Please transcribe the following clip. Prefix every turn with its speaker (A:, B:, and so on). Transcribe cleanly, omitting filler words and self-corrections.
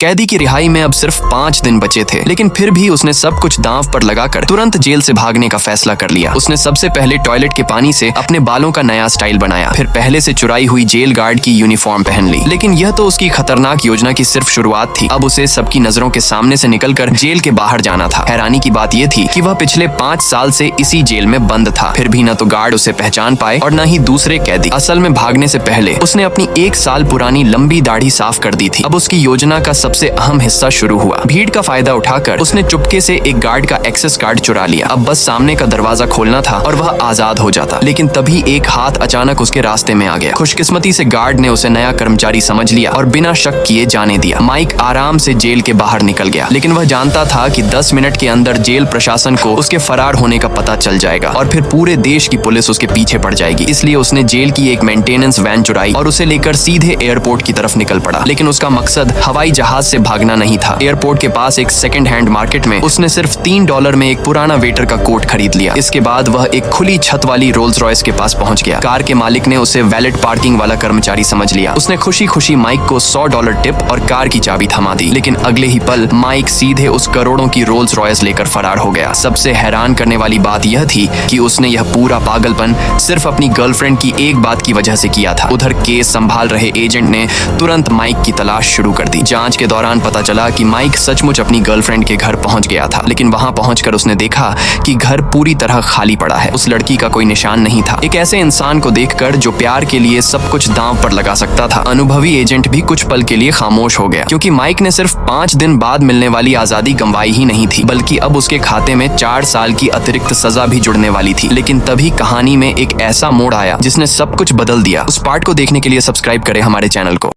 A: कैदी की रिहाई में अब सिर्फ 5 दिन बचे थे, लेकिन फिर भी उसने सब कुछ दांव पर लगाकर तुरंत जेल से भागने का फैसला कर लिया। उसने सबसे पहले टॉयलेट के पानी से अपने बालों का नया स्टाइल बनाया, फिर पहले से चुराई हुई जेल गार्ड की यूनिफॉर्म पहन ली। लेकिन यह तो उसकी खतरनाक योजना की सिर्फ शुरुआत थी। अब उसे सबकी नजरों के सामने से निकलकर जेल के बाहर जाना था। हैरानी की बात यह थी कि वह पिछले 5 साल से इसी जेल में बंद था, फिर भी न तो गार्ड उसे पहचान पाए और न ही दूसरे कैदी। असल में भागने से पहले उसने अपनी 1 साल पुरानी लंबी दाढ़ी साफ कर दी थी। अब उसकी योजना का सबसे अहम हिस्सा शुरू हुआ। भीड़ का फायदा उठाकर उसने चुपके से एक गार्ड का एक्सेस कार्ड चुरा लिया। अब बस सामने का दरवाजा खोलना था और वह आजाद हो जाता। लेकिन तभी एक हाथ अचानक उसके रास्ते में आ गया। खुशकिस्मती से गार्ड ने उसे नया कर्मचारी समझ लिया और बिना शक किए जाने दिया। माइक आराम से जेल के बाहर निकल गया, लेकिन वह जानता था कि 10 मिनट के अंदर जेल प्रशासन को उसके फरार होने का पता चल जाएगा और फिर पूरे देश की पुलिस उसके पीछे पड़ जाएगी। इसलिए उसने जेल की एक मेंटेनेंस वैन चुराई और उसे लेकर सीधे एयरपोर्ट की तरफ निकल पड़ा। लेकिन उसका मकसद हवाई जहाज से भागना नहीं था। एयरपोर्ट के पास एक सेकंड हैंड मार्केट में उसने सिर्फ $3 में एक पुराना वेटर का कोट खरीद लिया। इसके बाद वह एक खुली छत वाली रोल्स रॉयस के पास पहुंच गया। कार के मालिक ने उसे वैलेट पार्किंग वाला कर्मचारी समझ लिया। उसने खुशी खुशी माइक को $100 टिप और कार की चाबी थमा दी। लेकिन अगले ही पल माइक सीधे उस करोड़ों की रोल्स रॉयस लेकर फरार हो गया। सबसे हैरान करने वाली बात यह थी कि उसने यह पूरा पागलपन सिर्फ अपनी गर्लफ्रेंड की एक बात की वजह से किया था। उधर केस संभाल रहे एजेंट ने तुरंत माइक की तलाश शुरू कर दी। जांच के दौरान पता चला कि माइक सचमुच अपनी गर्लफ्रेंड के घर पहुंच गया था, लेकिन वहां पहुंचकर उसने देखा कि घर पूरी तरह खाली पड़ा है। उस लड़की का कोई निशान नहीं था। एक ऐसे इंसान को देखकर जो प्यार के लिए सब कुछ दांव पर लगा सकता था, अनुभवी एजेंट भी कुछ पल के लिए खामोश हो गया, क्योंकि माइक ने सिर्फ 5 दिन बाद मिलने वाली आजादी गंवाई ही नहीं थी, बल्कि अब उसके खाते में 4 साल की अतिरिक्त सजा भी जुड़ने वाली थी। लेकिन तभी कहानी में एक ऐसा मोड़ आया जिसने सब कुछ बदल दिया। उस पार्ट को देखने के लिए सब्सक्राइब करें हमारे चैनल को।